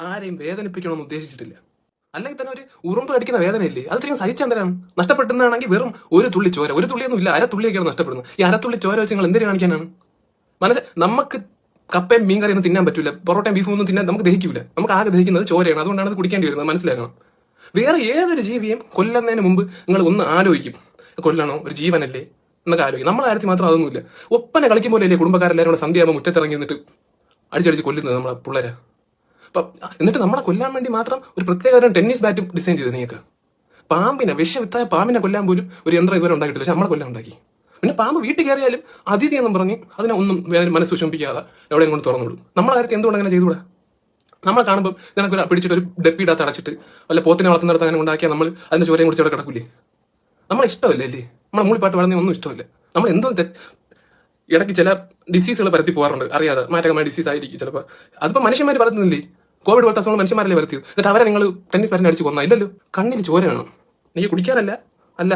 ആരെയും വേദനിപ്പിക്കണമെന്ന് ഉദ്ദേശിച്ചിട്ടില്ല. അല്ലെങ്കിൽ തന്നെ ഒരു ഉറുമ്പ് കടിക്കുന്ന വേദനയില്ലേ, അത് ഇത്രയും സഹിച്ചാൽ തരാണ്. നഷ്ടപ്പെടുന്നതാണെങ്കിൽ വെറും ഒരു തുള്ളി ചോര, ഒരു തുള്ളിയൊന്നും ഇല്ല, അരത്തുള്ളിയൊക്കെയാണ് നഷ്ടപ്പെടുന്നത്. ഈ അരത്തുള്ളി ചോര വെച്ച് നിങ്ങൾ എന്തിനു കാണിക്കാനാണ്? നമുക്ക് കപ്പയും മീൻ കറിയൊന്നും തിന്നാൻ പറ്റില്ല, പൊറോട്ടയും ബീഫും ഒന്നും തിന്നാൻ നമുക്ക് ദഹിക്കില്ല. നമുക്ക് ആകെ ദഹിക്കുന്നത് ചോരയാണ്. അതുകൊണ്ടാണ് അത് കുടിക്കേണ്ടി വരുന്നത്, മനസ്സിലാക്കണം. വേറെ ഏതൊരു ജീവിയും കൊല്ലുന്നതിന് മുമ്പ് നിങ്ങൾ ഒന്ന് ആലോചിക്കും, കൊല്ലണോ, ഒരു ജീവനല്ലേ എന്നൊക്കെ ആലോചിക്കും. നമ്മളെ കാര്യത്തിൽ മാത്രം അതൊന്നുമില്ല. ഒപ്പന കളിക്കുമ്പോഴല്ലേ കുടുംബക്കാരെല്ലാവരും കൂടെ സന്ധ്യയാകുമ്പോൾ മുറ്റത്തിറങ്ങി നിന്നിട്ട് അടിച്ചടിച്ച് കൊല്ലുന്നത് നമ്മളെ പിള്ളേരെ. അപ്പം എന്നിട്ട് നമ്മളെ കൊല്ലാൻ വേണ്ടി മാത്രം ഒരു പ്രത്യേക ടെന്നീസ് ബാറ്റും ഡിസൈൻ ചെയ്ത് നീക്ക്. പാമ്പിനെ, വിഷവിത്തായ പാമ്പിനെ കൊല്ലാൻ പോലും ഒരു യന്ത്രം ഇവരെ ഉണ്ടാക്കിയിട്ടില്ല, പക്ഷെ നമ്മളെ കൊല്ലാൻ ഉണ്ടാക്കി. പിന്നെ പാമ്പ് വീട്ടിൽ കയറിയാലും അതിഥി എന്നും പറഞ്ഞ് അതിനെ ഒന്നും മനസ്സ് വിഷമിപ്പിക്കാതെ എവിടെയും കൊണ്ട് തുറന്നുള്ളൂ. നമ്മളെ കാര്യത്തിൽ എന്തുകൊണ്ട് അങ്ങനെ ചെയ്തുകൂടാ? നമ്മളെ കാണുമ്പോൾ ഇതിനൊക്കെ പിടിച്ചിട്ട് ഒരു ഡപ്പിയിടത്ത് അടച്ചിട്ട് വല്ല പോത്തിനെ വളർത്തുന്നിടത്ത് അങ്ങനെ ഉണ്ടാക്കിയാൽ നമ്മൾ അതിന്റെ ചോരയും കുടിച്ച് അവിടെ കിടക്കൂലേ? നമ്മളെ ഇഷ്ടമല്ലേ അല്ലേ? നമ്മളെ മൂളിപ്പാട്ട് വളർന്ന ഒന്നും ഇഷ്ടമല്ല. നമ്മൾ എന്തോ ഇടയ്ക്ക് ചില ഡിസീസുകൾ പരത്തി പോകാറുണ്ട് അറിയാതെ, മാരകമായ ഡിസീസ് ആയിരിക്കും ചിലപ്പോൾ. അതിപ്പോൾ മനുഷ്യന്മാർ പരത്തുന്നില്ലേ? കോവിഡ് പോലത്തെ അസുഖങ്ങൾ മനുഷ്യന്മാരല്ലേ വരുത്തിയത്? എന്നിട്ട് അവരെ നിങ്ങൾ ടെന്നീസ് ബാറ്റിന് അടിച്ച് കൊന്നാ? ഇല്ലല്ലോ. കണ്ണിന് ചോര വേണം, നീ കുടിക്കാനല്ല, അല്ല